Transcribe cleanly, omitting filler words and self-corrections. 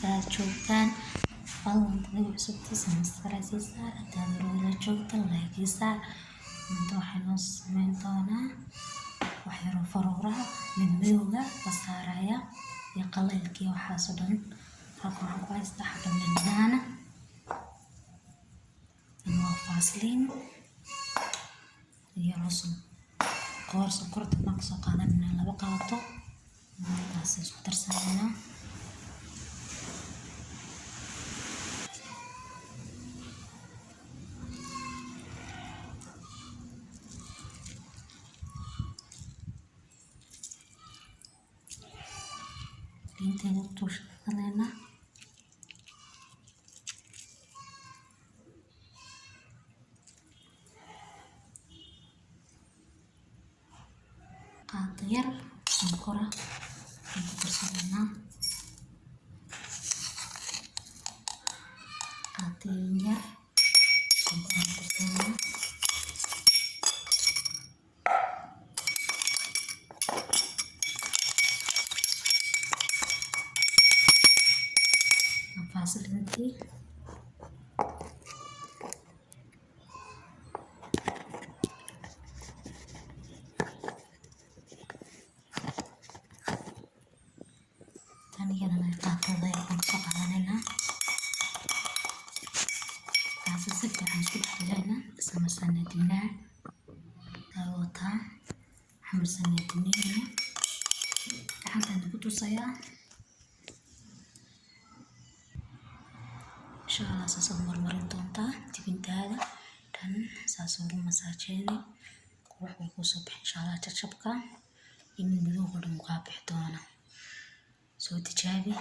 kasta joogtaan fadlan dadka cusubtiisa mastarasi saar hadaad wala joogta like saar inta waxaan noo sameyn doonaa waxyaro faruuraha midowga la saaraya iyo qaleelkii waxaas oo dhan waxaan ku haystaa xabad midnaan فاسلين iyo rosum qoorso korta ma soo qaadanina laba qaato taas isku darsanayna inta tushadayna qaadayar sonkora ku darsanayna qaadayar sonkora ku darsanayna faasilintii أنا قاعدة أنصح علينا قاعدة سكر عن كل حاجنا سما سنة دينا تاوتا حمر سنة دينا حتى نبتو صيا إن شاء الله سأصور مرين طنطا تبين هذا كان سأصور مساجيني روح بيكون صبح إن شاء الله تشبكة يمين بدو غير مقابح دونا سو تجابي